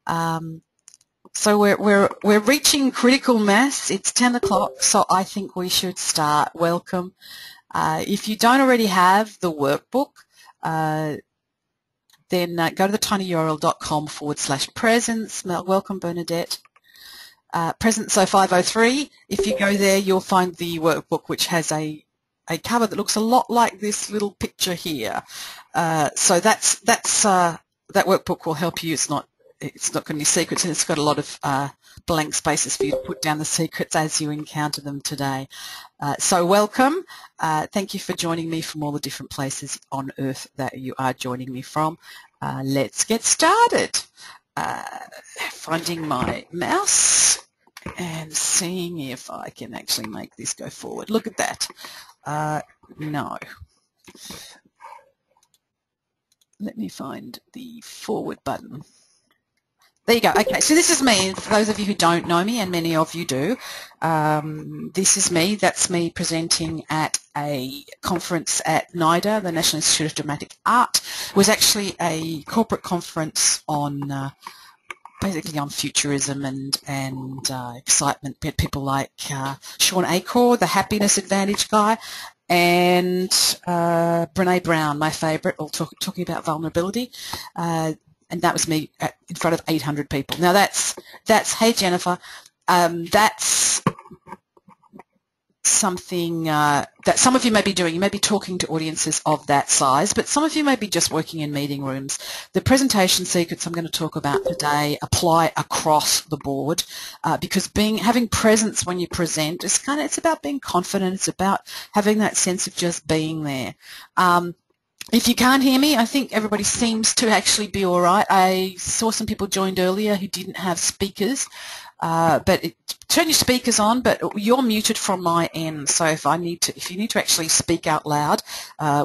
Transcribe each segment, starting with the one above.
So we're reaching critical mass. It's 10 o'clock, so I think we should start. Welcome. If you don't already have the workbook, then go to the tinyurl.com/presence. Welcome, Bernadette. Present, so 503. If you go there, you'll find the workbook, which has a cover that looks a lot like this little picture here. So that workbook will help you. It's not got any secrets, and it's got a lot of blank spaces for you to put down the secrets as you encounter them today. So welcome. Thank you for joining me from all the different places on Earth that you are joining me from. Let's get started. Finding my mouse and seeing if I can actually make this go forward. Look at that. No. Let me find the forward button. There you go. Okay, so this is me. For those of you who don't know me, and many of you do, this is me. That's me presenting at a conference at NIDA, the National Institute of Dramatic Art. It was actually a corporate conference on basically on futurism and excitement. We had people like Sean Acor, the Happiness Advantage guy, and Brene Brown, my favourite, all talking about vulnerability. And that was me in front of 800 people. Now that's hey Jennifer, that's something that some of you may be doing. You may be talking to audiences of that size, but some of you may be just working in meeting rooms. The presentation secrets I'm going to talk about today apply across the board because having presence when you present is it's about being confident. It's about having that sense of just being there. If you can't hear me, I think everybody seems to actually be all right. I saw some people joined earlier who didn't have speakers, turn your speakers on, but you're muted from my end. So if you need to actually speak out loud,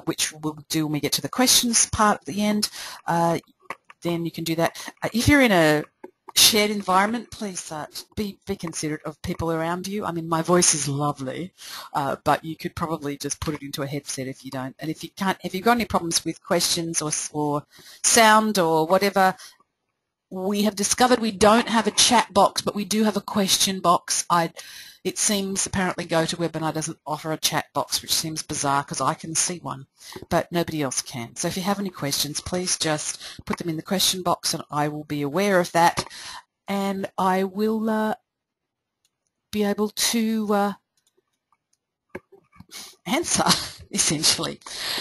which we'll do when we get to the questions part at the end, then you can do that. If you're in a shared environment, please be considerate of people around you. I mean, my voice is lovely, but you could probably just put it into a headset if you don't. And if you've got any problems with questions or sound or whatever, we have discovered we don't have a chat box, but we do have a question box. It seems apparently GoToWebinar doesn't offer a chat box, which seems bizarre because I can see one, but nobody else can. So if you have any questions, please just put them in the question box and I will be aware of that and I will be able to answer, essentially.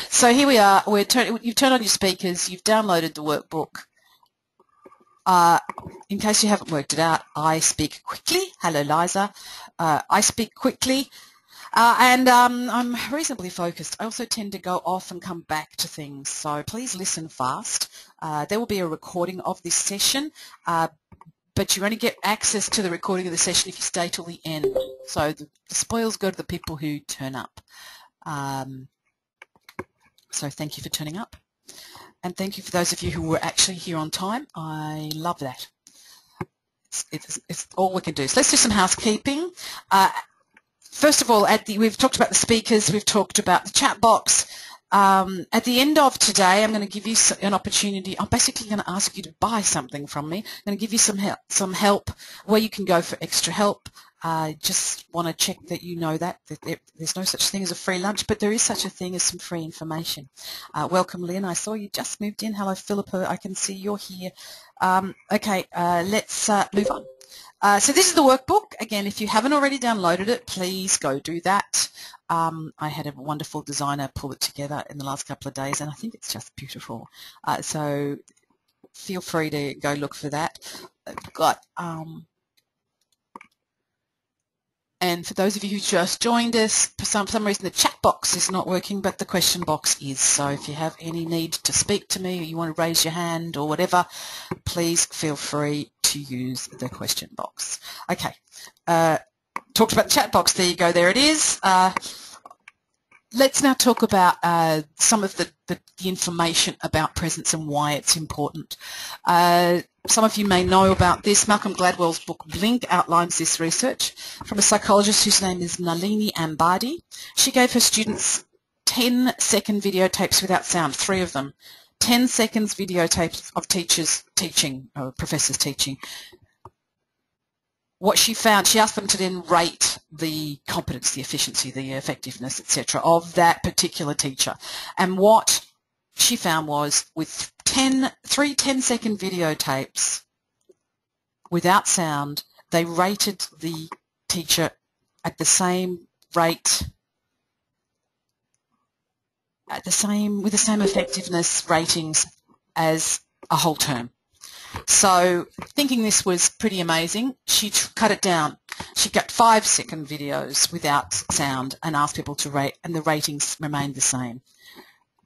So here we are. You've turned on your speakers. You've downloaded the workbook. In case you haven't worked it out, I speak quickly. Hello, Liza. I speak quickly, and I'm reasonably focused. I also tend to go off and come back to things, so please listen fast. There will be a recording of this session, but you only get access to the recording of the session if you stay till the end. So the spoils go to the people who turn up. So thank you for turning up. And thank you for those of you who were actually here on time. I love that. It's all we can do. So let's do some housekeeping. First of all, we've talked about the speakers. We've talked about the chat box. At the end of today, I'm going to give you an opportunity. I'm basically going to ask you to buy something from me. I'm going to give you some help where you can go for extra help. I just want to check that you know that there's no such thing as a free lunch, but there is such a thing as some free information. Welcome, Lynn. I saw you just moved in. Hello, Philippa. I can see you're here. Okay, let's move on. So this is the workbook. Again, if you haven't already downloaded it, please go do that. I had a wonderful designer pull it together in the last couple of days, and I think it's just beautiful. So feel free to go look for that. I've got... And for those of you who just joined us, for some reason the chat box is not working, but the question box is. So if you have any need to speak to me or you want to raise your hand or whatever, please feel free to use the question box. Okay. Talked about the chat box. There you go. There it is. Let's now talk about some of the information about presence and why it's important. Some of you may know about this. Malcolm Gladwell's book Blink outlines this research from a psychologist whose name is Nalini Ambady. She gave her students 10-second videotapes without sound, 3 of them, 10 seconds videotapes of teachers teaching, or professors teaching. What she found, she asked them to then rate the competence, the efficiency, the effectiveness, etc. of that particular teacher. And what she found was with three 10-second videotapes without sound, they rated the teacher at the same rate, with the same effectiveness ratings as a whole term. So thinking this was pretty amazing, she cut it down. She got 5-second videos without sound and asked people to rate, and the ratings remained the same.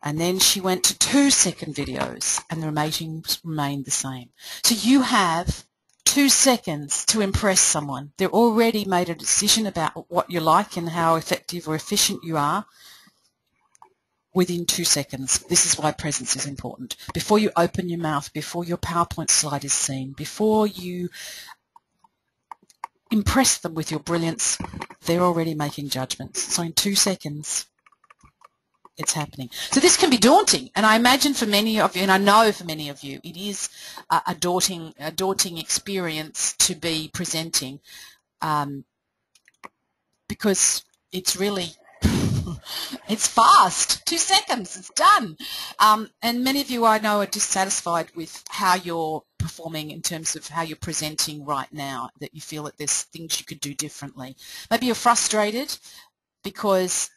And then she went to 2-second videos and the ratings remained the same. So you have 2 seconds to impress someone. They've already made a decision about what you like and how effective or efficient you are within 2 seconds. This is why presence is important. Before you open your mouth, before your PowerPoint slide is seen, before you impress them with your brilliance, they're already making judgments. So in 2 seconds, it's happening. So this can be daunting, and I imagine for many of you, and I know for many of you, it is a daunting experience to be presenting, because it's really it's fast. 2 seconds, it's done. And many of you I know are dissatisfied with how you're performing in terms of how you're presenting right now, that you feel that there's things you could do differently. Maybe you're frustrated because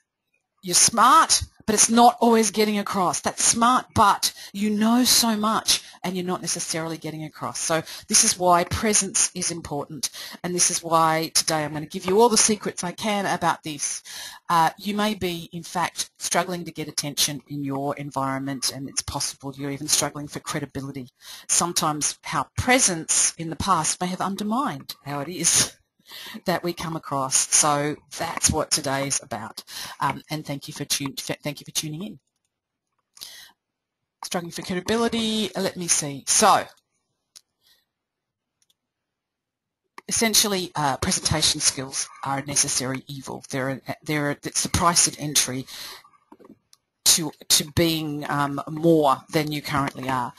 you're smart, but it's not always getting across. That's smart, but you know so much and you're not necessarily getting across. So this is why presence is important, and this is why today I'm going to give you all the secrets I can about this. You may be, in fact, struggling to get attention in your environment, and it's possible you're even struggling for credibility. Sometimes our presence in the past may have undermined how it is that we come across. So that's what today is about. And thank you for tuning in. Struggling for credibility. Let me see. So essentially, presentation skills are a necessary evil. It's the price of entry to being more than you currently are.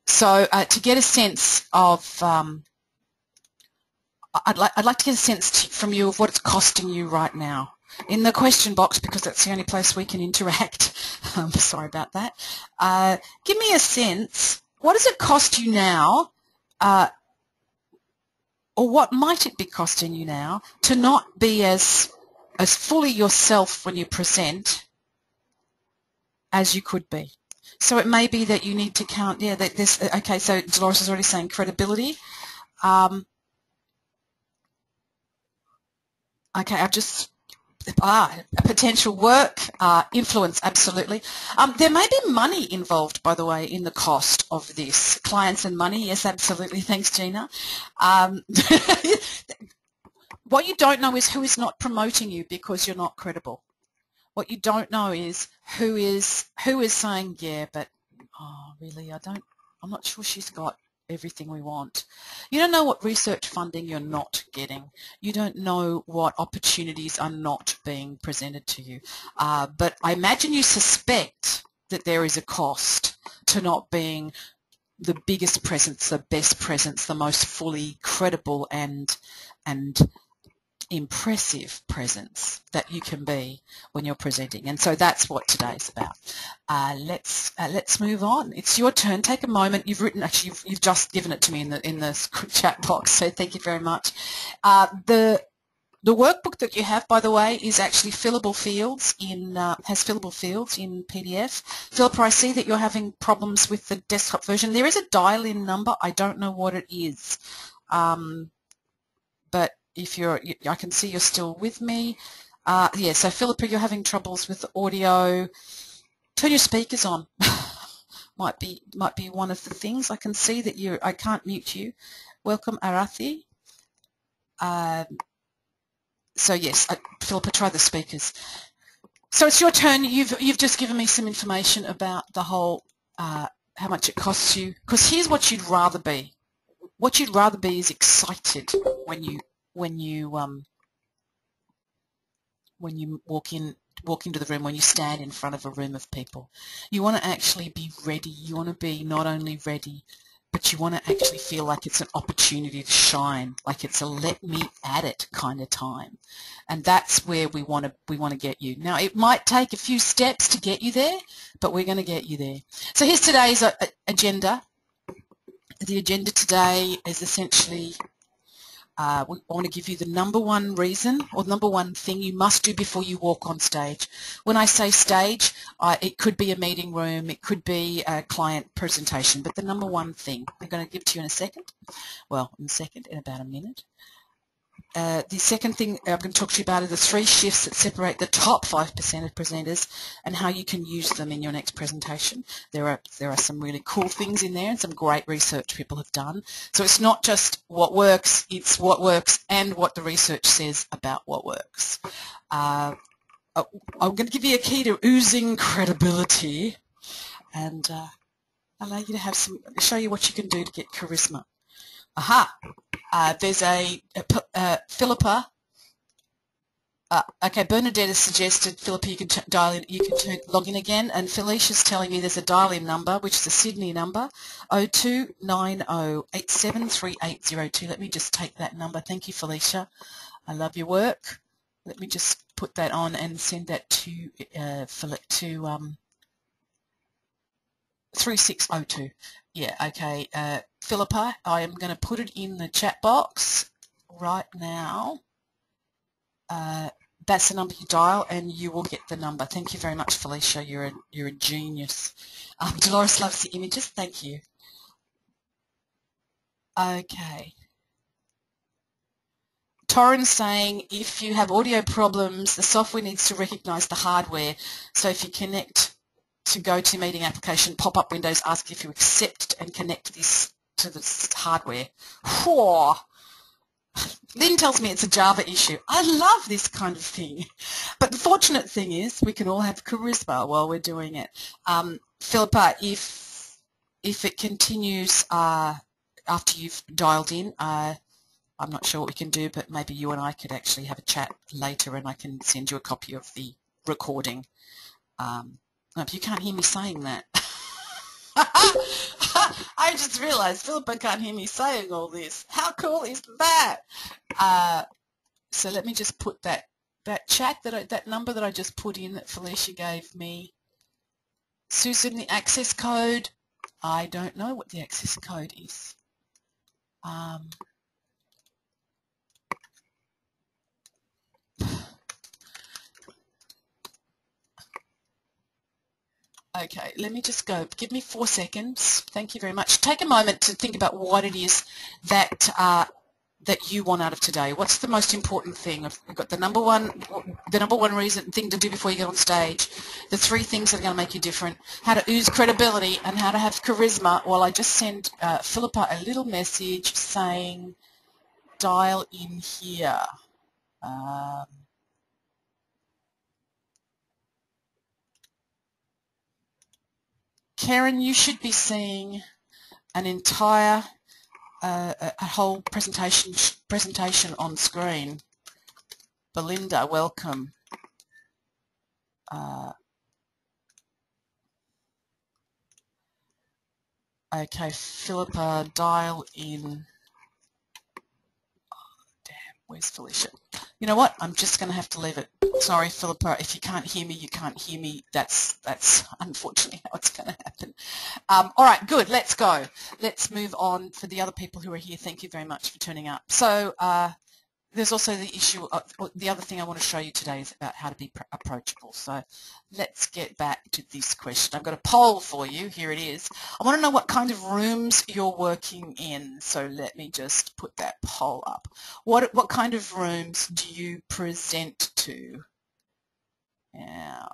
So to get a sense of I'd like to get a sense from you of what it's costing you right now. In the question box, because that's the only place we can interact. Sorry about that. Give me a sense. What does it cost you now, or what might it be costing you now, to not be as fully yourself when you present as you could be? So it may be that you need to count. Yeah, that this. Okay, so Dolores is already saying credibility. Okay, I've just, potential work, influence, absolutely. There may be money involved, by the way, in the cost of this. Clients and money, yes, absolutely. Thanks, Gina. What you don't know is who is not promoting you because you're not credible. What you don't know is who is saying, yeah, but, oh, really, I'm not sure she's got everything we want. You don't know what research funding you're not getting. You don't know what opportunities are not being presented to you. But I imagine you suspect that there is a cost to not being the biggest presence, the best presence, the most fully credible and impressive presence that you can be when you're presenting. And so that's what today's about. Let's move on. It's your turn. Take a moment. You've written, actually you've just given it to me in the chat box, so thank you very much. The workbook that you have, by the way, is actually fillable fields has fillable fields in PDF. Philippa, I see that you're having problems with the desktop version. There is a dial-in number. I don't know what it is, but if I can see you're still with me. Yeah, so Philippa, you're having troubles with the audio. Turn your speakers on. might be one of the things. I can see that I can't mute you. Welcome, Arathi. So yes, Philippa, try the speakers. So it's your turn. You've just given me some information about the whole how much it costs you. Because here's what you'd rather be. What you'd rather be is excited when you walk in walk into the room, when you stand in front of a room of people. You want to actually be ready. You want to be not only ready, but you want to actually feel like it's an opportunity to shine, like it's a let me at it kind of time. And that's where we want to get you. Now, it might take a few steps to get you there, but we're going to get you there. So here's today's agenda. The agenda today is essentially I want to give you the number one reason or number one thing you must do before you walk on stage. When I say stage, it could be a meeting room, it could be a client presentation, but the number one thing I'm going to give to you in a second, well, in about a minute. The second thing I'm going to talk to you about are the 3 shifts that separate the top 5% of presenters and how you can use them in your next presentation. There are some really cool things in there and some great research people have done. So it's not just what works, it's what works and what the research says about what works. I'm going to give you a key to oozing credibility and allow you to have show you what you can do to get charisma. Aha! There's Philippa. Okay, Bernadette has suggested, Philippa, you can dial in, log in again, and Felicia's telling me there's a dial-in number, which is a Sydney number, 0290873802. Let me just take that number. Thank you, Felicia. I love your work. Let me just put that on and send that to 3602. Yeah, okay. Philippa, I am going to put it in the chat box right now. That's the number you dial, and you will get the number. Thank you very much, Felicia. You're a genius. Dolores loves the images. Thank you. Okay. Torrin's saying if you have audio problems, the software needs to recognise the hardware. So if you connect to GoToMeeting application, pop-up windows ask if you accept and connect this to the hardware. Whoa. Lynn tells me it's a Java issue. I love this kind of thing. But the fortunate thing is we can all have charisma while we're doing it. Philippa, if it continues after you've dialed in, I'm not sure what we can do, but maybe you and I could actually have a chat later and I can send you a copy of the recording. If you can't hear me saying that. I just realized Philippa can't hear me saying all this. How cool is that? So let me just put that chat, that number that I just put in that Felicia gave me. Susan, the access code. I don't know what the access code is. Okay, let me just go. Give me 4 seconds. Thank you very much. Take a moment to think about what it is that that you want out of today. What's the most important thing? We've got the number one thing to do before you get on stage, the 3 things that are going to make you different, how to ooze credibility, and how to have charisma. Well, I just sent Philippa a little message saying, dial in here. Karen, you should be seeing an entire a whole presentation on screen. Belinda, welcome. Okay, Philippa, dial in. Oh, damn, where's Felicia? You know what? I'm just going to have to leave it. Sorry, Philippa, if you can't hear me, you can't hear me. That's unfortunately how it's going to happen. All right, good. Let's go. Let's move on. For the other people who are here, thank you very much for turning up. So there's also the issue of, the other thing I want to show you today is about how to be approachable. So let's get back to this question. I've got a poll for you. Here it is. I want to know what kind of rooms you're working in. So let me just put that poll up. What kind of rooms do you present to? Yeah.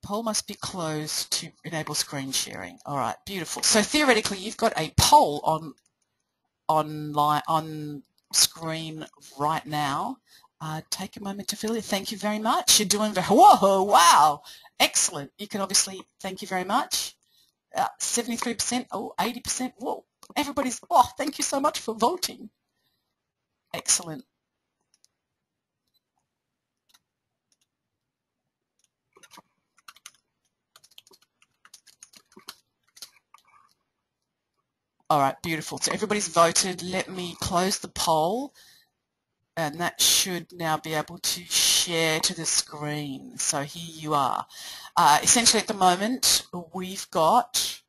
Poll must be closed to enable screen sharing. All right, beautiful. So theoretically, you've got a poll on screen right now. Take a moment to fill it. Thank you very much. You're doing very, whoa, wow, excellent. You can obviously, thank you very much. 73%, oh, 80%, whoa, everybody's, oh, thank you so much for voting. Excellent. All right, beautiful. So everybody's voted. Let me close the poll, and that should now be able to share to the screen. So here you are. Essentially at the moment, we've got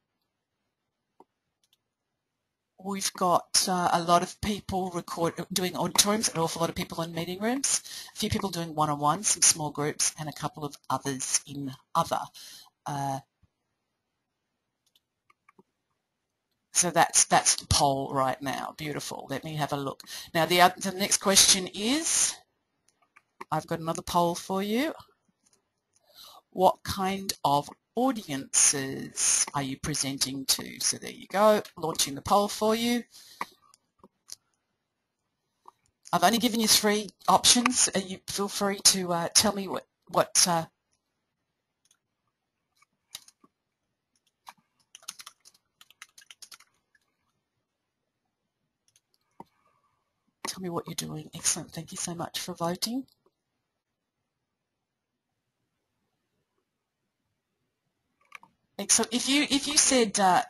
a lot of people doing auditoriums, an awful lot of people in meeting rooms, a few people doing one-on-ones, some small groups, and a couple of others in other. So that's the poll right now. Beautiful. Let me have a look. Now the next question is, I've got another poll for you. What kind of audiences are you presenting to? So there you go, launching the poll for you. I've only given you 3 options. You feel free to tell me what tell me what you're doing. Excellent. Thank you so much for voting. Excellent. If you said other,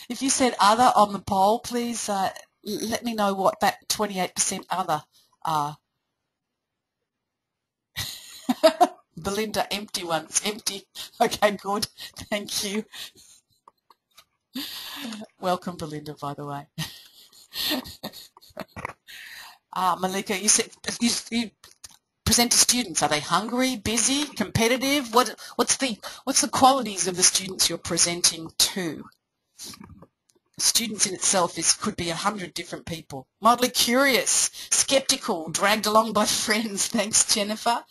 if you said other on the poll, please let me know what that 28% other are. Belinda, empty ones. Empty. Okay, good. Thank you. Welcome, Belinda, by the way. Malika, you said you present to students. Are they hungry, busy, competitive? What's the qualities of the students you're presenting to? Students in itself could be 100 different people. Mildly curious, skeptical, dragged along by friends. Thanks, Jennifer.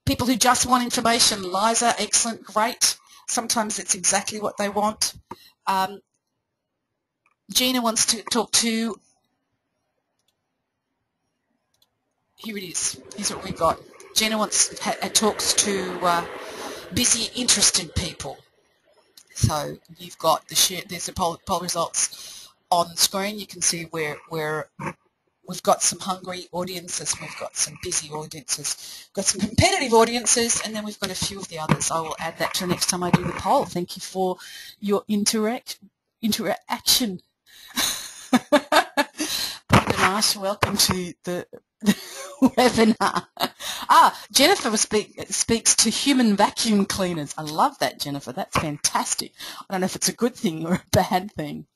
People who just want information. Liza, excellent, great. Sometimes it's exactly what they want. Gina wants to talk to, here it is, here's what we've got. Gina talks to busy, interested people. So you've got there's the poll results on screen. You can see where we've got some hungry audiences, we've got some busy audiences, we've got some competitive audiences, and then we've got a few of the others. I will add that to the next time I do the poll. Thank you for your interaction. Marsh, welcome to the webinar. Jennifer speaks to human vacuum cleaners. I love that, Jennifer. That's fantastic. I don't know if it's a good thing or a bad thing.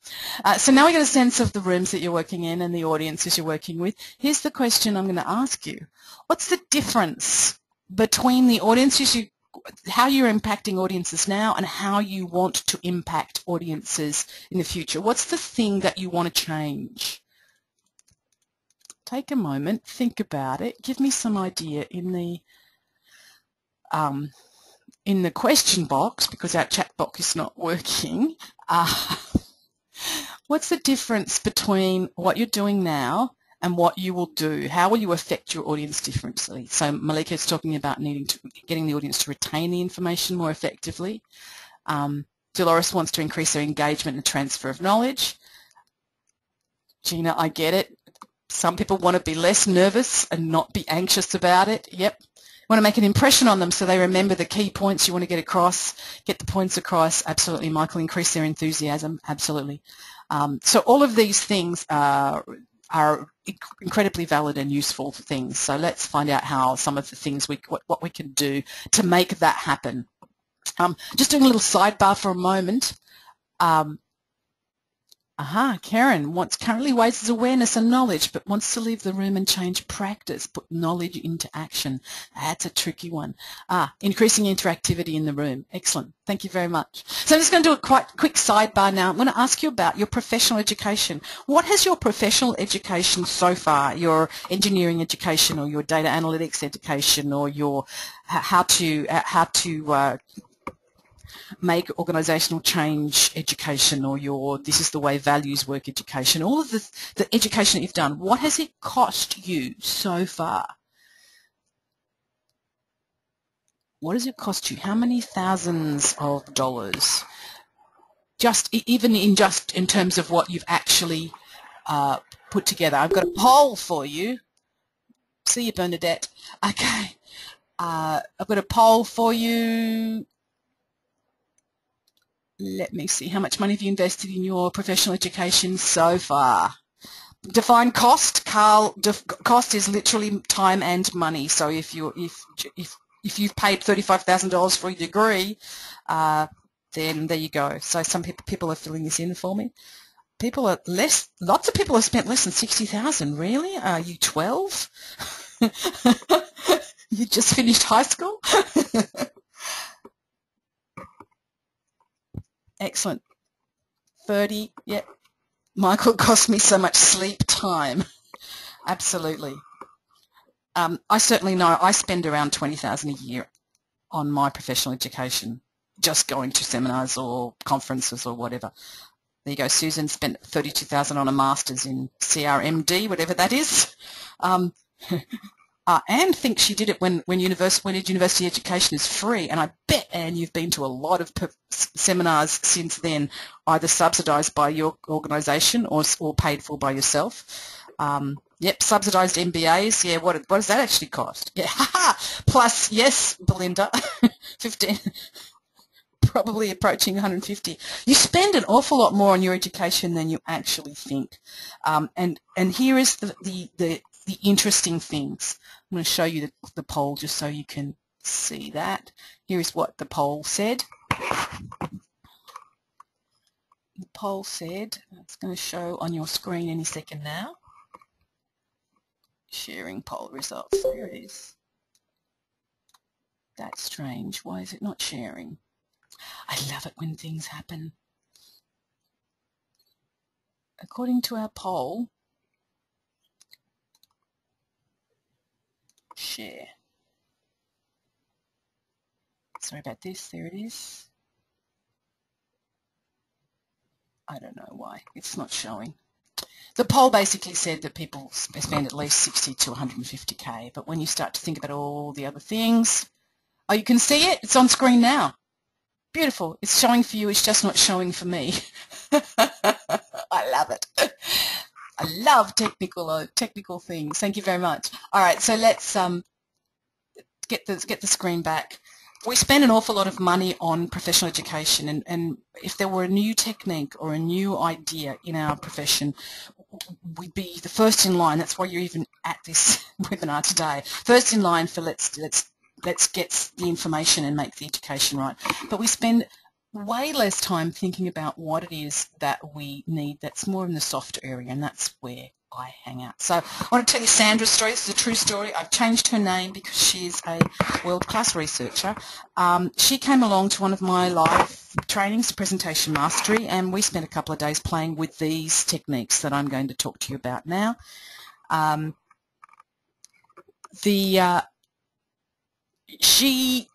So now we get a sense of the rooms that you're working in and the audiences you're working with. Here's the question I'm going to ask you. What's the difference between the audiences how you're impacting audiences now and how you want to impact audiences in the future? What's the thing that you want to change? Take a moment, think about it, give me some idea in the question box, because our chat box is not working. What's the difference between what you're doing now and what you will do? How will you affect your audience differently? So Malika is talking about getting the audience to retain the information more effectively. Dolores wants to increase their engagement and transfer of knowledge. Gina, I get it. Some people want to be less nervous and not be anxious about it. Yep. You want to make an impression on them so they remember the key points you want to get the points across. Absolutely, Michael. Increase their enthusiasm. Absolutely. So all of these things are incredibly valid and useful things. So let's find out how some of the things what we can do to make that happen. Just doing a little sidebar for a moment. Karen currently raises awareness and knowledge, but wants to leave the room and change practice, put knowledge into action. That's a tricky one. Increasing interactivity in the room. Excellent. Thank you very much. So I'm just going to do a quite quick sidebar now. I'm going to ask you about your professional education. What has your professional education so far, your engineering education or your data analytics education or your how to make organisational change education or your this is the way values work education, all of the education that you've done, what has it cost you so far? What does it cost you? How many thousands of dollars? Even in terms of what you've actually put together. I've got a poll for you. See you, Bernadette. Okay. I've got a poll for you. Let me see. How much money have you invested in your professional education so far? Define cost, Carl. Cost is literally time and money. So if you've paid $35,000 for a degree, then there you go. So some people are filling this in for me. Lots of people have spent less than 60,000. Really? Are you 12? You just finished high school? Excellent. 30. Yep. Michael, cost me so much sleep time. Absolutely. I certainly know I spend around 20,000 a year on my professional education, just going to seminars or conferences or whatever. There you go. Susan spent 32,000 on a master's in CRMD, whatever that is. Anne thinks she did it when university education is free, and I bet, Anne, you've been to a lot of seminars since then, either subsidised by your organisation or paid for by yourself. Yep, subsidised MBAs. Yeah, what does that actually cost? Yeah, plus, yes, Belinda, 15, probably approaching 150. You spend an awful lot more on your education than you actually think. And here is the interesting things. I'm going to show you the poll just so you can see that. Here is what the poll said. The poll said, it's going to show on your screen any second now. Sharing poll results. There it is. That's strange. Why is it not sharing? I love it when things happen. According to our poll, share. Sorry about this. There it is. I don't know why. It's not showing. The poll basically said that people spend at least 60 to 150K, but when you start to think about all the other things, oh, you can see it? It's on screen now. Beautiful. It's showing for you. It's just not showing for me. I love it. I love technical things. Thank you very much. All right, so let's get the screen back. We spend an awful lot of money on professional education, and if there were a new technique or a new idea in our profession, we'd be the first in line. That's why you're even at this webinar today. First in line for let's get the information and make the education right. But we spend way less time thinking about what it is that we need that's more in the softer area, and that's where I hang out. So I want to tell you Sandra's story. This is a true story. I've changed her name because she's a world-class researcher. She came along to one of my live trainings, Presentation Mastery, and we spent a couple of days playing with these techniques that I'm going to talk to you about now. She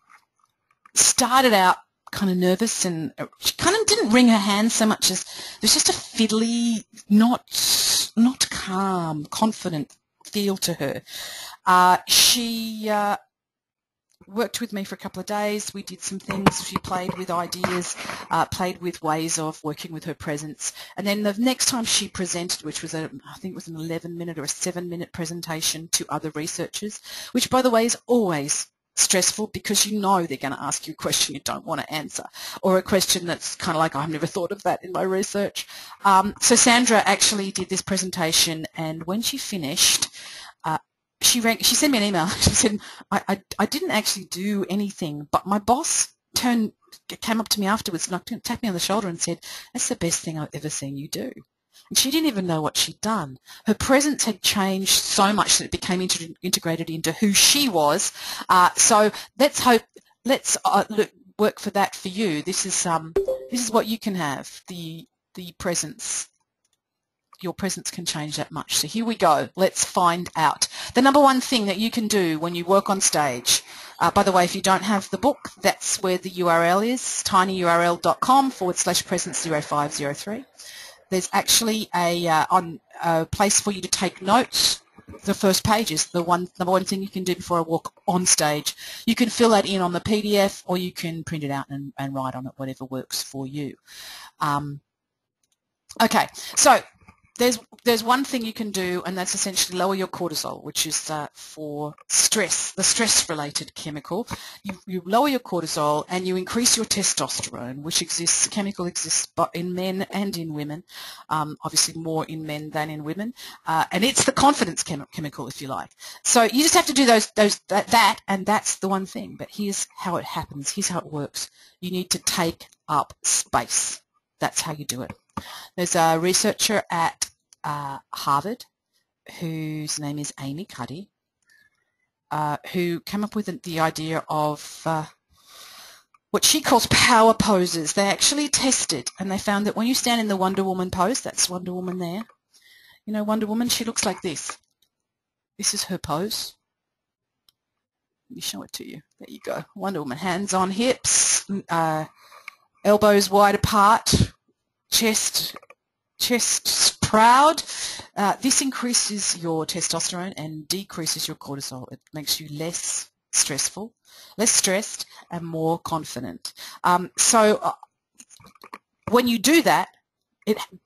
started out kind of nervous, and she kind of didn't wring her hands so much as there's just a fiddly, not calm, confident feel to her. She worked with me for a couple of days. We did some things. She played with ideas, played with ways of working with her presence. And then the next time she presented, which was I think it was an 11-minute or a 7-minute presentation to other researchers, which, by the way, is always stressful because you know they're going to ask you a question you don't want to answer, or a question that's kind of like, I've never thought of that in my research. So Sandra actually did this presentation, and when she finished, she sent me an email. She said, I didn't actually do anything, but my boss came up to me afterwards and tapped me on the shoulder and said, that's the best thing I've ever seen you do. And she didn't even know what she'd done. Her presence had changed so much that it became integrated into who she was. So let's hope, work for that for you. This is what you can have, the presence. Your presence can change that much. So here we go. Let's find out. The number one thing that you can do when you work on stage, by the way, if you don't have the book, that's where the URL is, tinyurl.com/presence0503. There's actually a place for you to take notes. The first page is the number one thing you can do before I walk on stage. You can fill that in on the PDF, or you can print it out and write on it, whatever works for you. Okay, so there's one thing you can do, and that's essentially lower your cortisol, which is for stress, the stress-related chemical. You lower your cortisol and you increase your testosterone, which chemical exists in men and in women, obviously more in men than in women, and it's the confidence chemical, if you like. So you just have to do that, and that's the one thing. But here's how it happens. Here's how it works. You need to take up space. That's how you do it. There's a researcher at Harvard whose name is Amy Cuddy, who came up with the idea of what she calls power poses. They actually tested, and they found that when you stand in the Wonder Woman pose, that's Wonder Woman there, you know Wonder Woman, she looks like this. This is her pose. Let me show it to you. There you go. Wonder Woman, hands on hips, elbows wide apart, chest proud. This increases your testosterone and decreases your cortisol. It makes you less stressed, and more confident. So when you do that,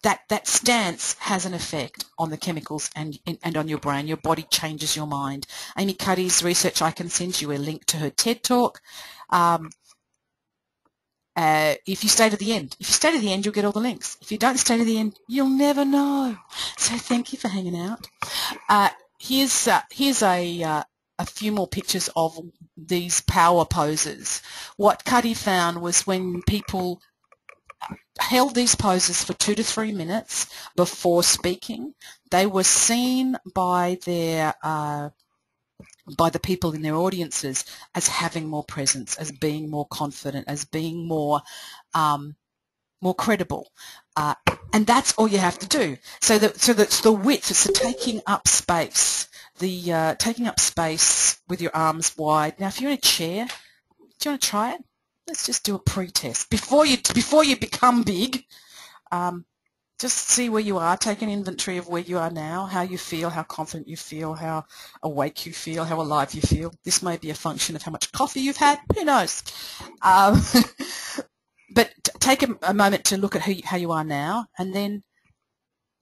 that stance has an effect on the chemicals and on your brain. Your body changes your mind. Amy Cuddy's research, I can send you a link to her TED Talk. If you stay to the end. If you stay to the end, you'll get all the links. If you don't stay to the end, you'll never know. So thank you for hanging out. Here's a few more pictures of these power poses. What Cuddy found was when people held these poses for 2 to 3 minutes before speaking, they were seen by the people in their audiences as having more presence, as being more confident, as being more credible. And that's all you have to do. So that's the width, it's the taking up space, taking up space with your arms wide. Now, if you're in a chair, do you want to try it? Let's just do a pre-test. Before you become big, just see where you are. Take an inventory of where you are now, how you feel, how confident you feel, how awake you feel, how alive you feel. This may be a function of how much coffee you've had. Who knows? But take a moment to look at how you are now, and then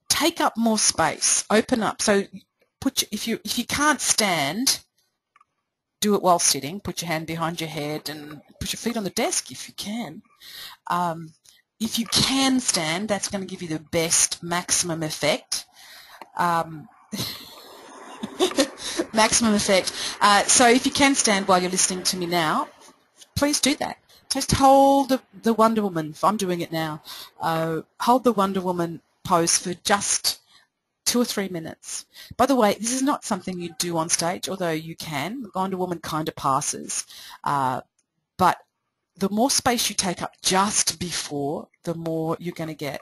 take up more space. Open up. So if you can't stand, do it while sitting. Put your hand behind your head and put your feet on the desk if you can. If you can stand, that's going to give you the best maximum effect. Maximum effect. So if you can stand while you're listening to me now, please do that. Just hold the Wonder Woman. I'm doing it now. Hold the Wonder Woman pose for just 2 or 3 minutes. By the way, this is not something you do on stage, although you can. The Wonder Woman kind of passes. But the more space you take up just before, the more you're going to get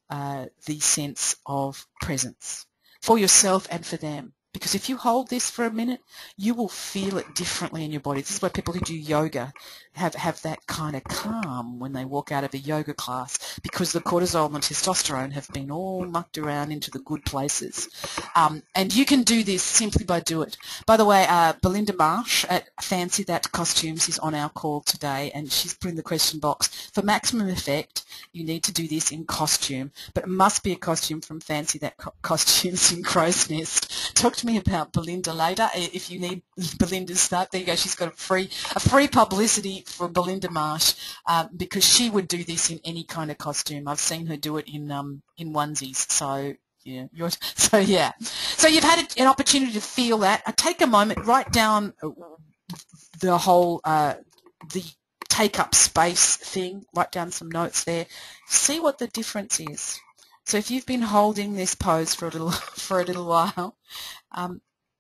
the sense of presence for yourself and for them. Because if you hold this for a minute, you will feel it differently in your body. This is why people who do yoga have that kind of calm when they walk out of a yoga class, because the cortisol and the testosterone have been all mucked around into the good places. And you can do this simply by doing it. By the way, Belinda Marsh at Fancy That Costumes is on our call today, and she's put in the question box, for maximum effect, you need to do this in costume, but it must be a costume from Fancy That Costumes in Crow's Nest. Talk to me about Belinda later if you need Belinda's stuff. There you go. She's got a free publicity for Belinda Marsh because she would do this in any kind of costume. I've seen her do it in onesies. So yeah, so you've had an opportunity to feel that. Take a moment, write down the whole the take up space thing. Write down some notes there. See what the difference is. So if you've been holding this pose for a little while,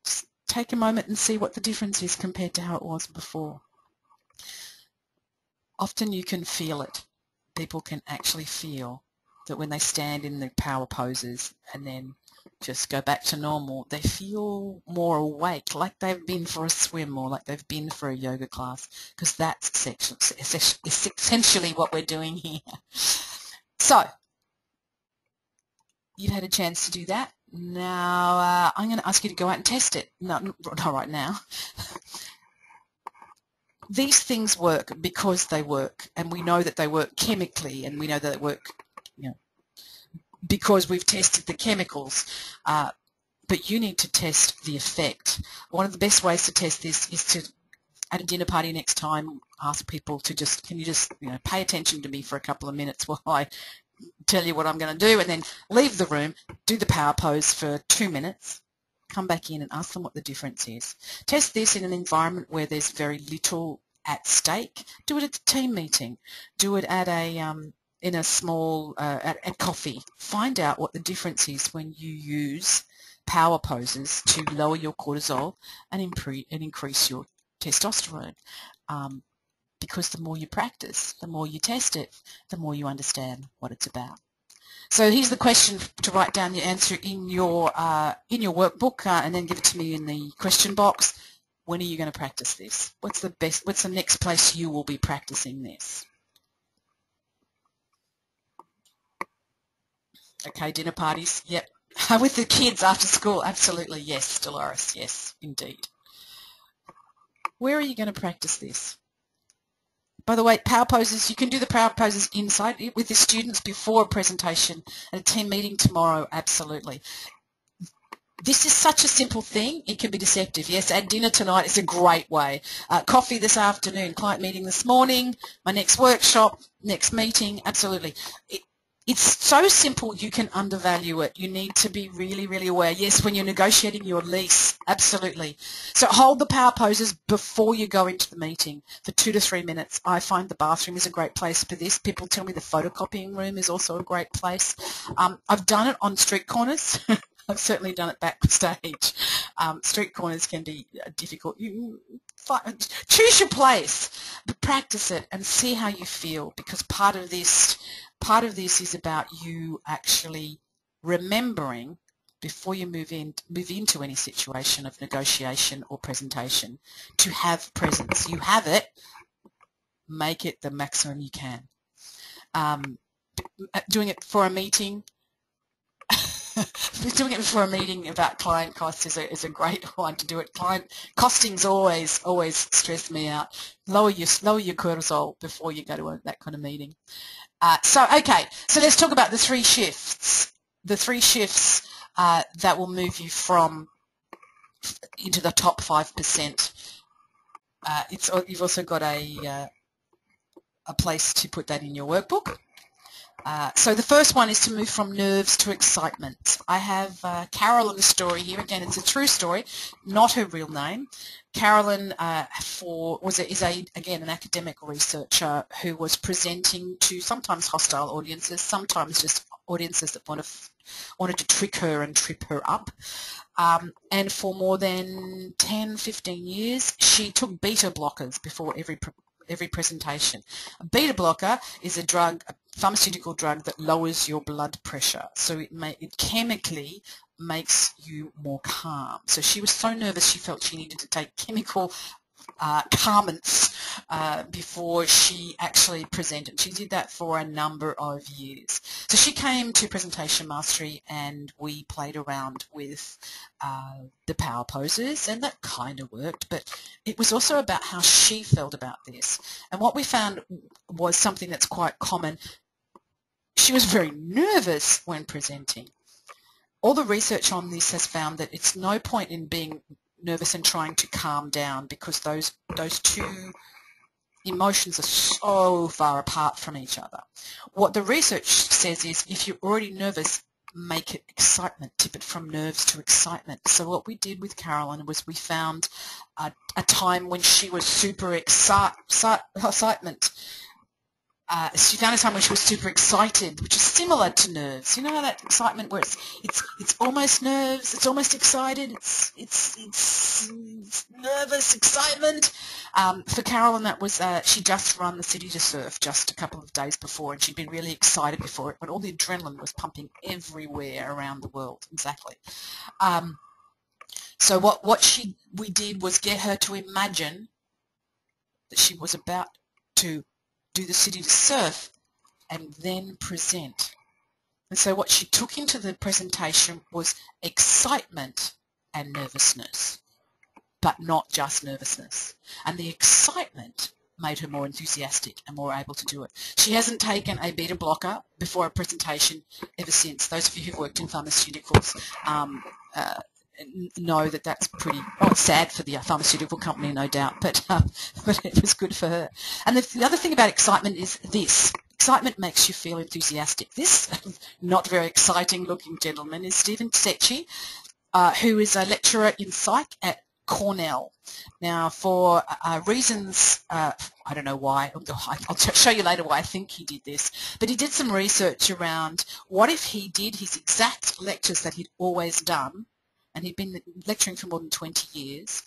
just take a moment and see what the difference is compared to how it was before. Often you can feel it. People can actually feel that when they stand in the power poses and then just go back to normal, they feel more awake, like they've been for a swim or like they've been for a yoga class, because that's essentially what we're doing here. So you've had a chance to do that. Now I'm going to ask you to go out and test it. No, not right now. These things work because they work, and we know that they work chemically, and we know that they work, because we've tested the chemicals, but you need to test the effect. One of the best ways to test this is to, at a dinner party next time, ask people to just, can you just, pay attention to me for a couple of minutes while I tell you what I'm going to do, and then leave the room, do the power pose for 2 minutes, come back in and ask them what the difference is. Test this in an environment where there's very little at stake. Do it at a team meeting. Do it at in a small, at coffee. Find out what the difference is when you use power poses to lower your cortisol and increase your testosterone. Because the more you practice, the more you test it, the more you understand what it's about. So here's the question to write down your answer in your workbook, and then give it to me in the question box. When are you going to practice this? What's the next place you will be practicing this? Okay, dinner parties. Yep. With the kids after school. Absolutely. Yes, Dolores. Yes, indeed. Where are you going to practice this? By the way, power poses, you can do the power poses inside with the students before a presentation at a team meeting tomorrow, absolutely. This is such a simple thing, it can be deceptive. Yes, at dinner tonight is a great way. Coffee this afternoon, client meeting this morning, my next workshop, next meeting, absolutely. It's so simple you can undervalue it. You need to be really, really aware. Yes, when you're negotiating your lease, absolutely. So hold the power poses before you go into the meeting for 2 to 3 minutes. I find the bathroom is a great place for this. People tell me the photocopying room is also a great place. I've done it on street corners. I've certainly done it backstage. Street corners can be difficult. Choose your place, but practice it and see how you feel, because part of this is about you actually remembering before you move into any situation of negotiation or presentation to have presence. You have it, make it the maximum you can. Doing it for a meeting. Doing it before a meeting about client costs is a great one to do it. Client costing's always stressed me out. Lower your cortisol before you go to that kind of meeting. So let's talk about the 3 shifts. The 3 shifts that will move you into the top 5%. You've also got a place to put that in your workbook. So the first one is to move from nerves to excitement. I have Carol in the story here. Again, it's a true story, not her real name. Carolyn is an academic researcher who was presenting to sometimes hostile audiences, sometimes just audiences that wanted to trick her and trip her up. And for more than 10, 15 years, she took beta blockers before every presentation. A beta blocker is a pharmaceutical drug that lowers your blood pressure, so it chemically makes you more calm. So she was so nervous she felt she needed to take chemical calmants before she actually presented. She did that for a number of years. So she came to Presentation Mastery and we played around with the power poses, and that kind of worked, but it was also about how she felt about this. And what we found was something that's quite common. She was very nervous when presenting. All the research on this has found that it's no point in being nervous and trying to calm down, because those two emotions are so far apart from each other. What the research says is if you're already nervous, make it excitement, tip it from nerves to excitement. So what we did with Carolyn was we found a time when she was super excitement. She found a time when she was super excited, which is similar to nerves. You know that excitement where it's almost nerves, it's almost excited, it's nervous excitement. For Carolyn, that was she just run the City to Surf just a couple of days before, and she'd been really excited before it, when all the adrenaline was pumping everywhere around the world. Exactly. So what we did was get her to imagine that she was about to do the City to Surf and then present. And so what she took into the presentation was excitement and nervousness, but not just nervousness. And the excitement made her more enthusiastic and more able to do it. She hasn't taken a beta blocker before a presentation ever since. Those of you who've worked in pharmaceuticals uh, know that that's pretty, it's sad for the pharmaceutical company, no doubt, but it was good for her. And the other thing about excitement is this. Excitement makes you feel enthusiastic. This not very exciting looking gentleman is Stephen Secchi, who is a lecturer in psych at Cornell. Now, for reasons, I don't know why, I'll show you later why I think he did this, but he did some research around what if he did his exact lectures that he'd always done, and he'd been lecturing for more than 20 years,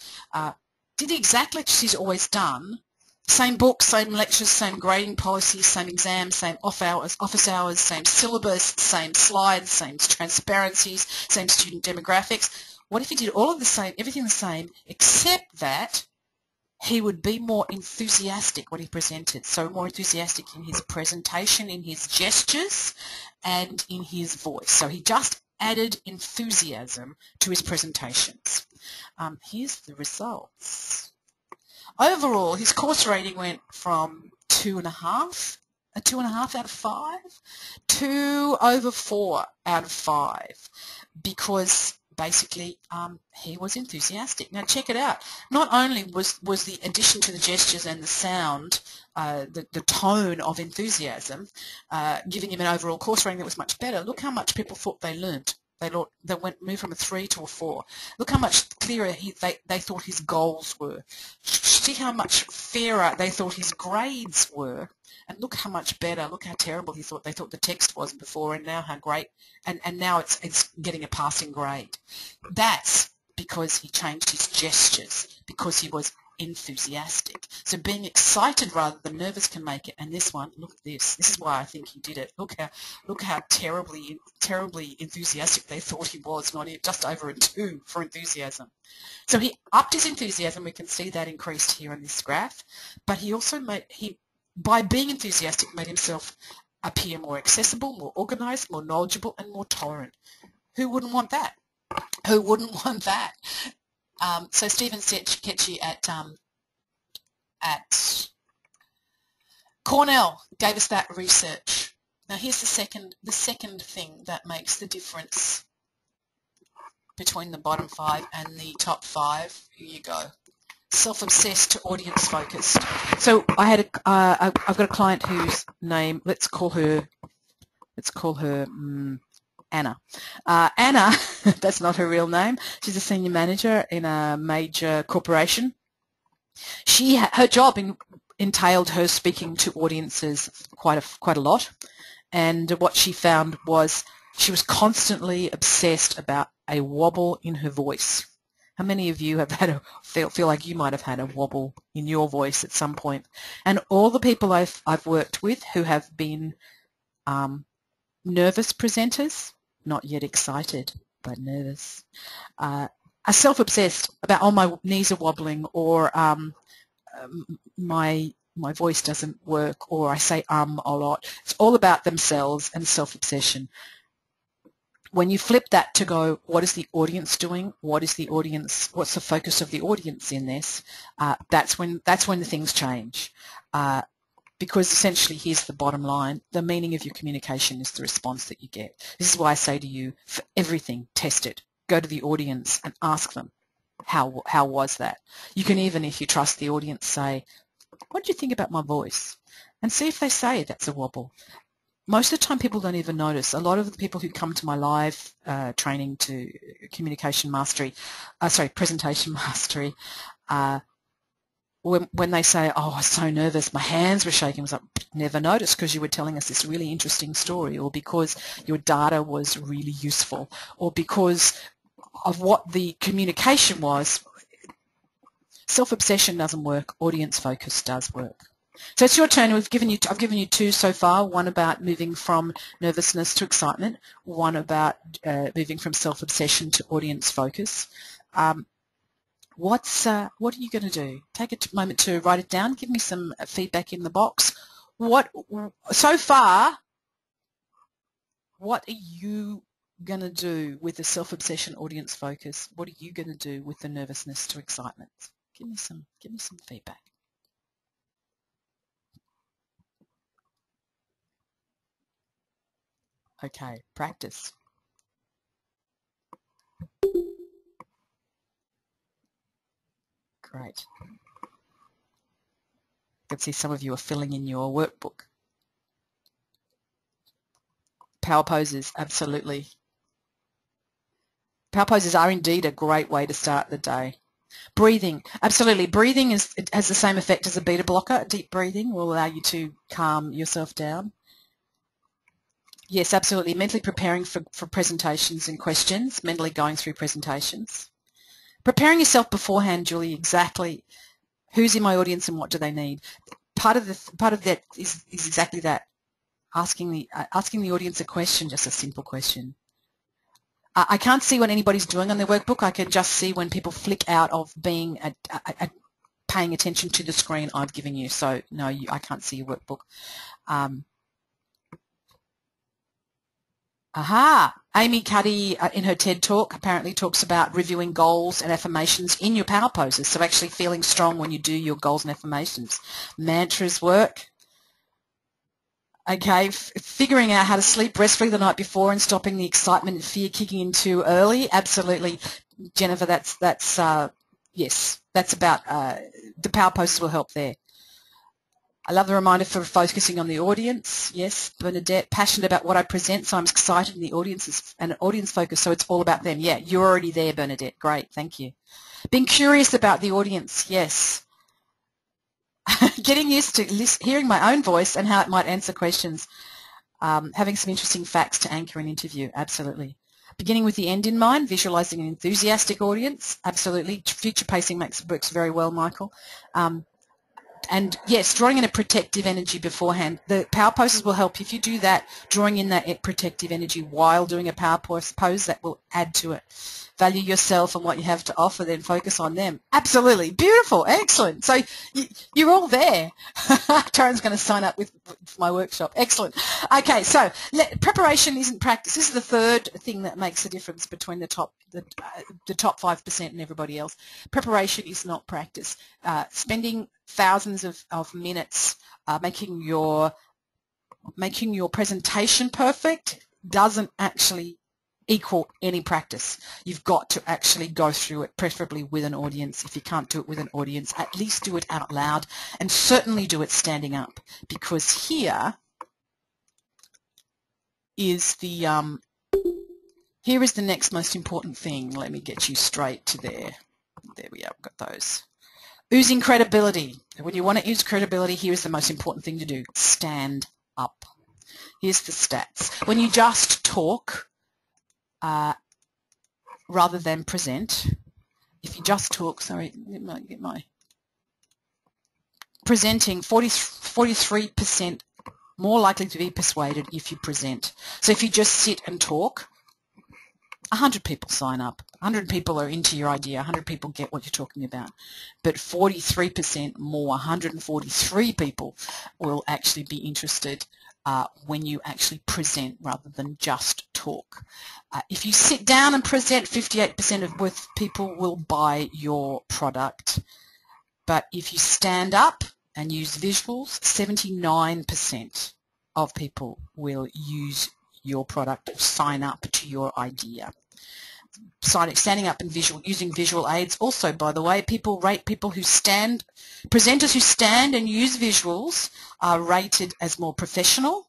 did the exact lectures he's always done, same books, same lectures, same grading policies, same exams, same office hours, same syllabus, same slides, same transparencies, same student demographics. What if he did all of the same, everything the same, except that he would be more enthusiastic when he presented, so more enthusiastic in his presentation, in his gestures, and in his voice. So he just added enthusiasm to his presentations. Here's the results. Overall, his course rating went from 2.5 out of 5 to over 4 out of 5 because basically he was enthusiastic. Now check it out. Not only was the addition to the gestures and the sound, the tone of enthusiasm, giving him an overall course rating that was much better, look how much people thought they learned. They moved from a 3 to a 4. Look how much clearer they thought his goals were. See how much fairer they thought his grades were. And look how much better, look how terrible they thought the text was before, and now how great, and now it's getting a passing grade. That's because he changed his gestures, because he was enthusiastic. So being excited rather than nervous can make it. And this one, look at this. This is why I think he did it. Look how terribly enthusiastic they thought he was. Not just over a 2 for enthusiasm. So he upped his enthusiasm. We can see that increased here on this graph. But he also by being enthusiastic, made himself appear more accessible, more organised, more knowledgeable, and more tolerant. Who wouldn't want that? Who wouldn't want that? So Stephen Secchi at Cornell gave us that research. Now here's the second thing that makes the difference between the bottom 5 and the top 5. Here you go. Self-obsessed to audience-focused. So I've got a client whose name, let's call her Anna. Anna, that's not her real name. She's a senior manager in a major corporation. Her job entailed her speaking to audiences quite a lot, and what she found was she was constantly obsessed about a wobble in her voice. How many of you have had feel like you might have had a wobble in your voice at some point? And all the people I've worked with who have been nervous presenters, not yet excited, but nervous, are self-obsessed about, oh, my knees are wobbling, or my voice doesn't work, or I say a lot. It's all about themselves and self-obsession. When you flip that to go, what is the audience doing? What's the focus of the audience in this? That's when the things change. Because essentially, here's the bottom line: the meaning of your communication is the response that you get. This is why I say to you, for everything, test it. Go to the audience and ask them, how was that? You can even, if you trust the audience, say, what do you think about my voice? And see if they say that's a wobble. Most of the time, people don't even notice. A lot of the people who come to my live training to presentation mastery, when they say, oh, I was so nervous, my hands were shaking, I was like, never noticed because you were telling us this really interesting story, or because your data was really useful, or because of what the communication was. Self-obsession doesn't work. Audience focus does work. So it's your turn. I've given you 2 so far, one about moving from nervousness to excitement, one about moving from self-obsession to audience focus. What are you going to do? Take a moment to write it down. Give me some feedback in the box. So far, what are you going to do with the self-obsession audience focus? What are you going to do with the nervousness to excitement? Give me some feedback. Okay, practice. Great. I can see some of you are filling in your workbook. Power poses, absolutely. Power poses are indeed a great way to start the day. Breathing, absolutely. Breathing has the same effect as a beta blocker. Deep breathing will allow you to calm yourself down. Yes, absolutely. Mentally preparing for presentations and questions, mentally going through presentations. Preparing yourself beforehand, Julie, exactly. Who's in my audience and what do they need? Part of that is exactly that. Asking the audience a question, just a simple question. I can't see what anybody's doing on their workbook. I can just see when people flick out of being paying attention to the screen I've given you. So no, I can't see your workbook. Amy Cuddy in her TED Talk apparently talks about reviewing goals and affirmations in your power poses. So actually feeling strong when you do your goals and affirmations. Mantras work. Okay, figuring out how to sleep restfully the night before and stopping the excitement and fear kicking in too early. Absolutely, Jennifer. Yes. That's about the power poses will help there. I love the reminder for focusing on the audience. Yes, Bernadette, passionate about what I present, so I'm excited in the audience is an audience focus, so it's all about them. Yeah, you're already there, Bernadette. Great, thank you. Being curious about the audience. Yes. Getting used to hearing my own voice and how it might answer questions. Having some interesting facts to anchor an interview, absolutely. Beginning with the end in mind, visualizing an enthusiastic audience, absolutely. Future pacing works very well, Michael. And yes, drawing in a protective energy beforehand. The power poses will help. If you do that, drawing in that protective energy while doing a power pose, that will add to it. Value yourself and what you have to offer, then focus on them. Absolutely. Beautiful. Excellent. So you're all there. Taryn's going to sign up with my workshop. Excellent. Okay, so preparation isn't practice. This is the third thing that makes the difference between the top 5% and everybody else. Preparation is not practice. Spending thousands of minutes making your presentation perfect doesn't actually equal any practice. You've got to actually go through it, preferably with an audience. If you can't do it with an audience, at least do it out loud, and certainly do it standing up, because here is the next most important thing. Let me get you straight to there. There we are, got those. Oozing credibility. When you want to ooze credibility, here's the most important thing to do. Stand up. Here's the stats. When you just talk rather than present, if you just talk, sorry, get my presenting, 43% more likely to be persuaded if you present. So if you just sit and talk, 100 people sign up. 100 people are into your idea. 100 people get what you're talking about. But 43% more, 143 people will actually be interested when you actually present rather than just talk. If you sit down and present, 58% of people will buy your product. But if you stand up and use visuals, 79% of people will use your product or sign up to your idea. Standing up and using visual aids. Also, by the way, people rate people who stand, presenters who stand and use visuals are rated as more professional,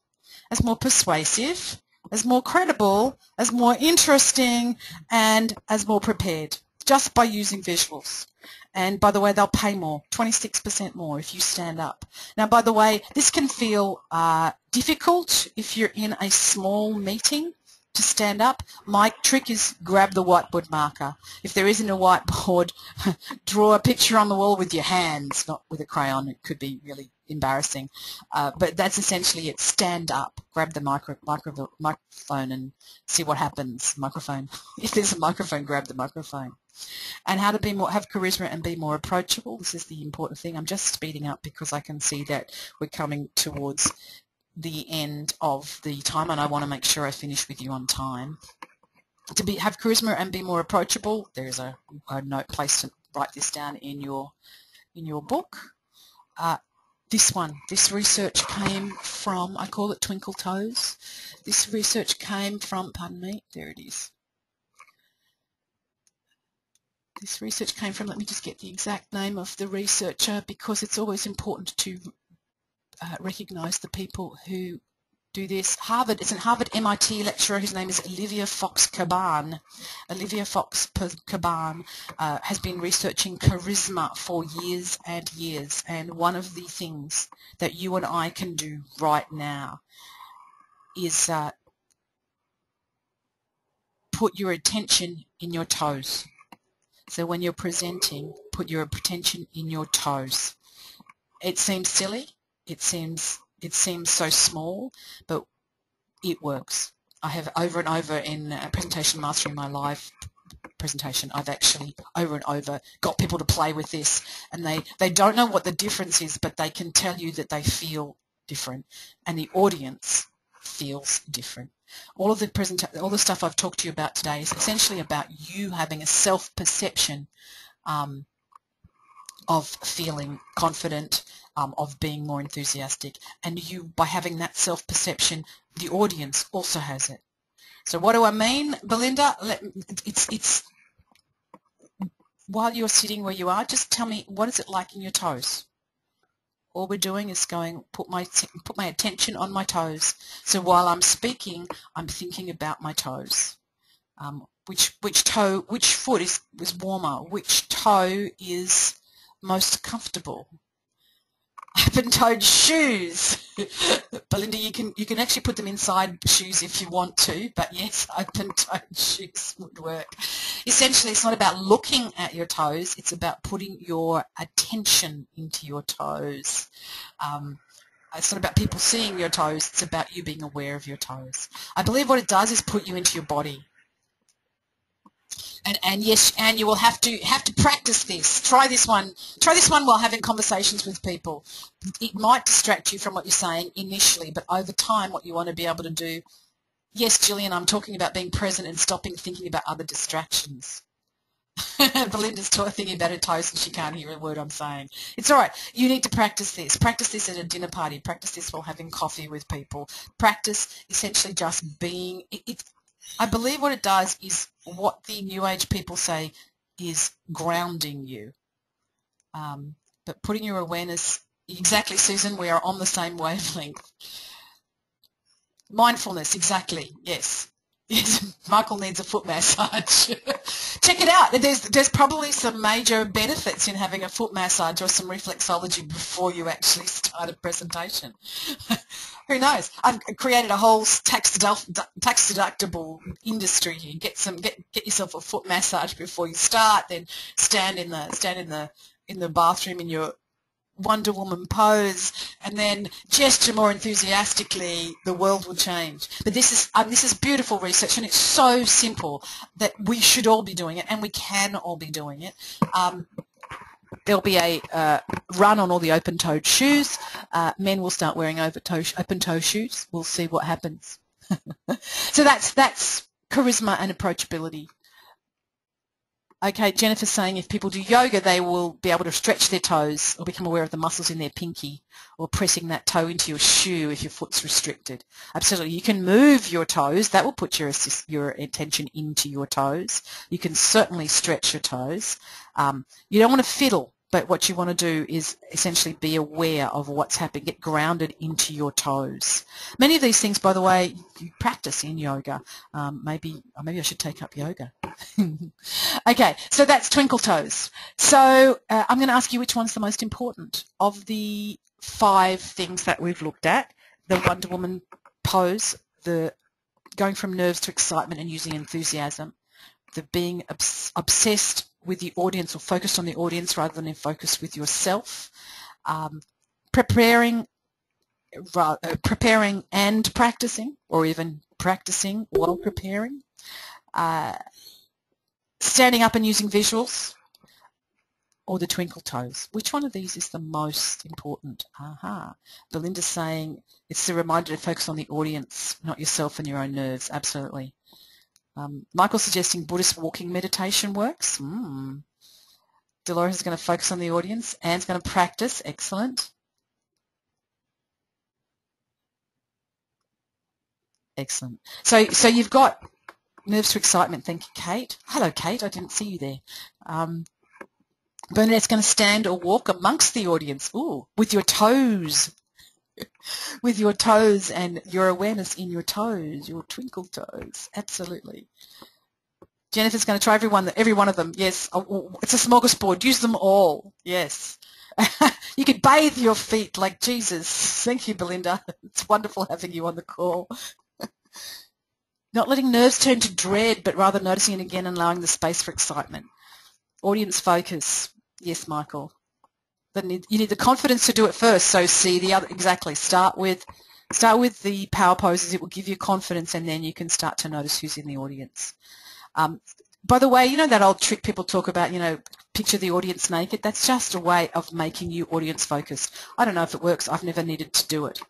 as more persuasive, as more credible, as more interesting, and as more prepared, just by using visuals. And by the way, they'll pay more, 26% more if you stand up. Now, by the way, this can feel difficult if you're in a small meeting to stand up. My trick is grab the whiteboard marker. If there isn't a whiteboard, draw a picture on the wall with your hands, not with a crayon. It could be really embarrassing. But that's essentially it. Stand up, grab the microphone and see what happens. Microphone. If there's a microphone, grab the microphone. And how to have charisma and be more approachable. This is the important thing. I'm just speeding up because I can see that we're coming towards the end of the time, and I want to make sure I finish with you on time. To have charisma and be more approachable, there's a note place to write this down in your book. This research came from, I call it Twinkle Toes. This research came from, pardon me, there it is. This research came from, let me just get the exact name of the researcher, because it's always important to recognise the people who do this. Harvard, it's a Harvard MIT lecturer. His name is Olivia Fox-Caban. Olivia Fox-Caban has been researching charisma for years and years, and one of the things that you and I can do right now is put your attention in your toes. So when you're presenting, put your attention in your toes. It seems silly. It seems so small, but it works. I have over and over in Presentation Mastering My Life presentation, I've actually over and over got people to play with this, and they don't know what the difference is, but they can tell you that they feel different, and the audience feels different. All the stuff I've talked to you about today is essentially about you having a self-perception of feeling confident, of being more enthusiastic, and you, by having that self-perception, the audience also has it. So what do I mean, Belinda? It's while you're sitting where you are, just tell me, what is it like in your toes? All we're doing is put my attention on my toes. So while I'm speaking, I'm thinking about my toes. Which foot is warmer? Which toe is most comfortable? Open-toed shoes. Belinda, you can actually put them inside shoes if you want to, but yes, open-toed shoes would work. Essentially, it's not about looking at your toes, it's about putting your attention into your toes. It's not about people seeing your toes, it's about you being aware of your toes. I believe what it does is put you into your body. And yes, and you will have to practice this. Try this one while having conversations with people. It might distract you from what you're saying initially, but over time what you want to be able to do, yes, Gillian, I'm talking about being present and stopping thinking about other distractions. Belinda's thinking about her toes and she can't hear a word I'm saying. It's all right. You need to practice this. Practice this at a dinner party. Practice this while having coffee with people. Practice essentially just being. I believe what it does is what the New Age people say is grounding you. But putting your awareness, exactly, Susan, we are on the same wavelength. Mindfulness, exactly, yes. Yes, Michael needs a foot massage. Check it out. There's probably some major benefits in having a foot massage or some reflexology before you actually start a presentation. Who knows? I've created a whole tax deductible industry here. Get yourself a foot massage before you start. Then stand in the bathroom in your Wonder Woman pose, and then gesture more enthusiastically. The world will change. But this is beautiful research, and it's so simple that we should all be doing it, and we can all be doing it. There'll be a run on all the open-toed shoes. Men will start wearing open-toe shoes. We'll see what happens. So that's charisma and approachability. Okay, Jennifer's saying if people do yoga, they will be able to stretch their toes or become aware of the muscles in their pinky, or pressing that toe into your shoe if your foot's restricted. Absolutely. You can move your toes. That will put your attention into your toes. You can certainly stretch your toes. You don't want to fiddle, but what you want to do is essentially be aware of what's happening. Get grounded into your toes. Many of these things, by the way, you practice in yoga. Maybe I should take up yoga. Okay, so that's twinkle toes. So I'm going to ask you which one's the most important of the 5 things that we've looked at: the Wonder Woman pose, the going from nerves to excitement and using enthusiasm, the being obsessed with the audience or focused on the audience rather than in focus with yourself, preparing and practicing, or even practicing while preparing, standing up and using visuals, or the twinkle toes. Which one of these is the most important? Belinda's saying it's a reminder to focus on the audience, not yourself and your own nerves. Absolutely. Michael's suggesting Buddhist walking meditation works. Dolores is going to focus on the audience. Anne's going to practice. Excellent. Excellent. So you've got nerves to excitement. Thank you, Kate. Hello, Kate. I didn't see you there. Bernadette's going to stand or walk amongst the audience. Ooh, with your toes. With your toes and your awareness in your toes, your twinkle toes. Absolutely. Jennifer's going to try every one of them. Yes. Oh, it's a smorgasbord. Use them all. Yes. You could bathe your feet like Jesus. Thank you, Belinda. It's wonderful having you on the call. Not letting nerves turn to dread, but rather noticing it again and allowing the space for excitement. Audience focus. Yes, Michael. But you need the confidence to do it first. So see the other, exactly. Start with the power poses. It will give you confidence, and then you can start to notice who's in the audience. By the way, you know that old trick people talk about, picture the audience naked? That's just a way of making you audience focused. I don't know if it works. I've never needed to do it.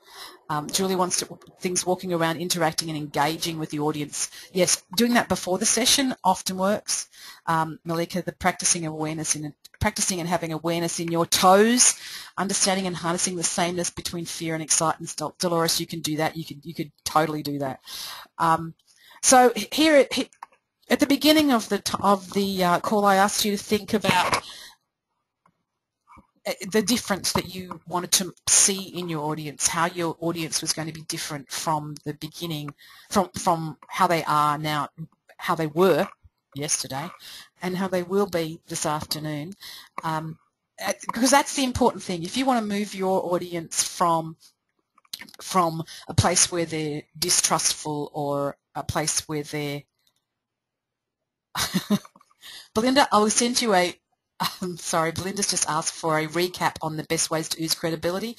Julie wants things walking around, interacting and engaging with the audience. Yes, doing that before the session often works. Malika, the practicing and having awareness in your toes, understanding and harnessing the sameness between fear and excitement. Dolores, you can do that. You could totally do that. So here at the beginning of the call, I asked you to think about the difference that you wanted to see in your audience, how your audience was going to be different from the beginning, from how they are now, how they were yesterday, and how they will be this afternoon. Because that's the important thing. If you want to move your audience from a place where they're distrustful or a place where they're Belinda, I will send you sorry, Belinda's just asked for a recap on the best ways to ooze credibility.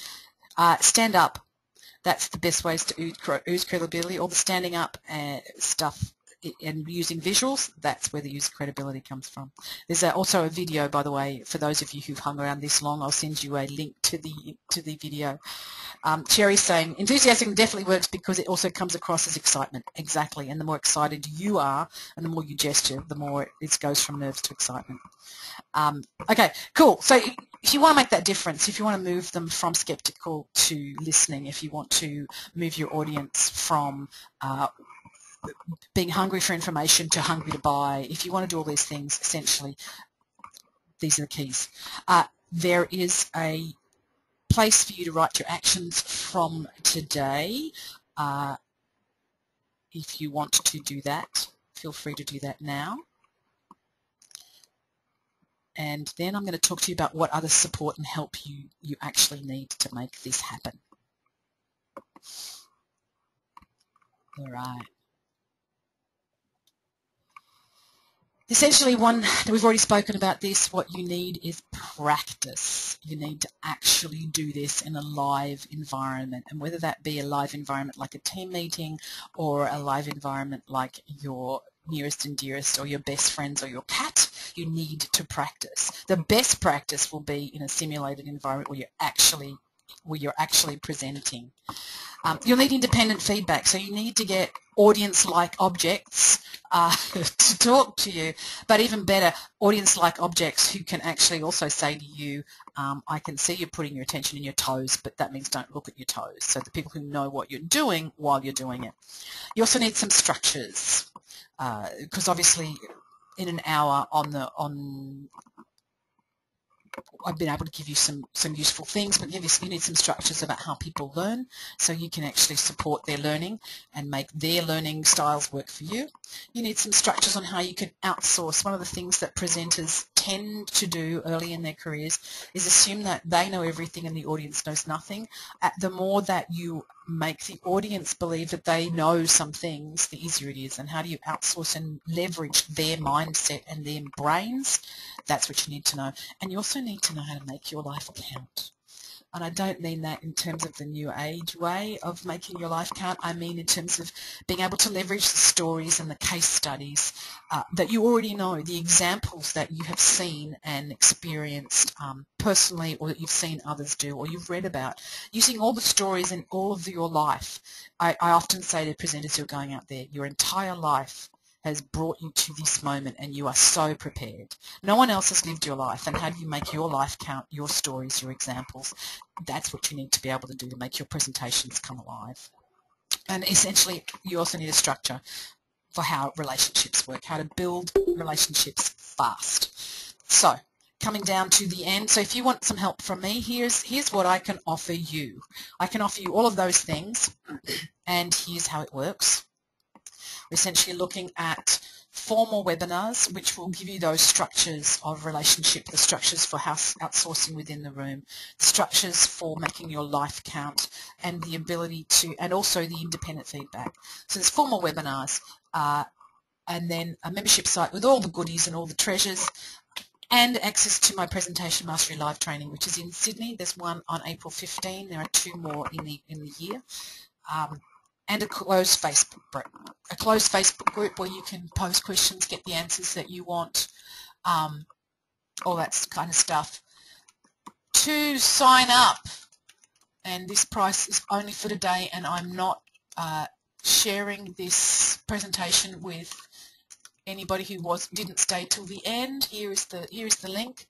Stand up. That's the best ways to ooze credibility. All the standing up stuff and using visuals, that's where the use credibility comes from. There's also a video, by the way, for those of you who've hung around this long. I'll send you a link to the video. Cherry's saying enthusiasm definitely works because it also comes across as excitement. Exactly, and the more excited you are and the more you gesture, the more it goes from nerves to excitement. Okay, cool. So if you want to make that difference, if you want to move them from skeptical to listening, if you want to move your audience from being hungry for information to hungry to buy, if you want to do all these things, essentially, these are the keys. There is a place for you to write your actions from today. If you want to do that, feel free to do that now. And then I'm going to talk to you about what other support and help you actually need to make this happen. All right. Essentially, we've already spoken about this, what you need is practice. You need to actually do this in a live environment, and whether that be a live environment like a team meeting or a live environment like your nearest and dearest or your best friends or your cat, you need to practice. The best practice will be in a simulated environment where you're actually presenting. You'll need independent feedback, so you need to get audience-like objects to talk to you, but even better, audience-like objects who can actually also say to you, I can see you're putting your attention in your toes, but that means don't look at your toes. So the people who know what you're doing while you're doing it. You also need some structures, because obviously in an hour I've been able to give you some useful things, but you need some structures about how people learn so you can actually support their learning and make their learning styles work for you. You need some structures on how you can outsource. One of the things that presenters tend to do early in their careers is assume that they know everything and the audience knows nothing. The more that you make the audience believe that they know some things, the easier it is. And how do you outsource and leverage their mindset and their brains? That's what you need to know. And you also need to know how to make your life count. And I don't mean that in terms of the new age way of making your life count. I mean in terms of being able to leverage the stories and the case studies that you already know, the examples that you have seen and experienced personally, or that you've seen others do, or you've read about, using all the stories in all of your life. I often say to presenters who are going out there, your entire life has brought you to this moment and you are so prepared. No one else has lived your life, and how do you make your life count, your stories, your examples? That's what you need to be able to do to make your presentations come alive. And essentially, you also need a structure for how relationships work, how to build relationships fast. So coming down to the end, so if you want some help from me, here's what I can offer you. I can offer you all of those things, and here's how it works. We're essentially looking at formal webinars which will give you those structures of relationship, the structures for house outsourcing within the room, structures for making your life count, and the ability to, and also the independent feedback. So there's formal webinars, and then a membership site with all the goodies and all the treasures, and access to my Presentation Mastery live training, which is in Sydney. There's one on April 15. There are 2 more in the year. And a closed Facebook group where you can pose questions, get the answers that you want, all that kind of stuff. To sign up, and this price is only for today, and I'm not sharing this presentation with anybody who didn't stay till the end. Here is the link.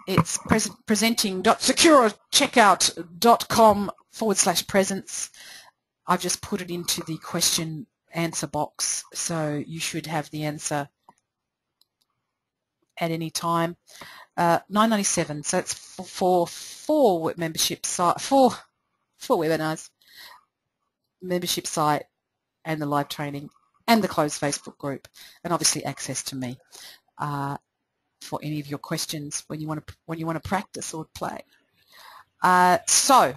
It's presenting.securecheckout.com/presents. I've just put it into the question answer box, so you should have the answer at any time. $9.97, so it's for 4 membership site, 4 webinars, membership site, and the live training, and the closed Facebook group, and obviously access to me for any of your questions when you want to practice or play. So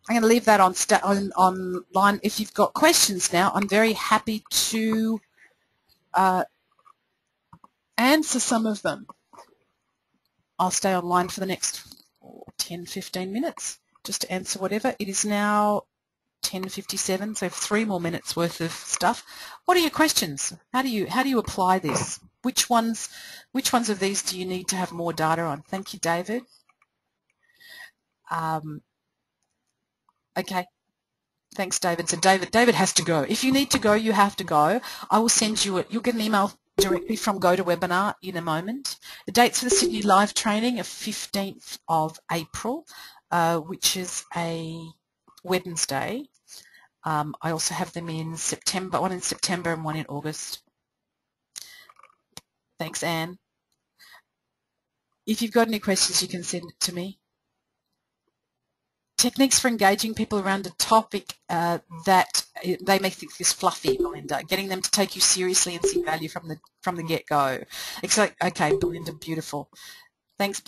I'm going to leave that online. If you've got questions now, I'm very happy to answer some of them. I'll stay online for the next 10-15 minutes just to answer whatever. It is now 10:57, so 3 more minutes worth of stuff. What are your questions? How do you apply this? Which ones of these do you need to have more data on? Thank you, David. Okay. Thanks, David. So David has to go. If you need to go, you have to go. I will send you you'll get an email directly from GoToWebinar in a moment. The dates for the Sydney live training are 15th of April, which is a Wednesday. I also have them in September, one in September and one in August. Thanks, Anne. If you've got any questions, you can send it to me. Techniques for engaging people around a topic that they may think is fluffy, Belinda. Getting them to take you seriously and see value from the get-go. It's like, okay, Belinda, beautiful. Thanks.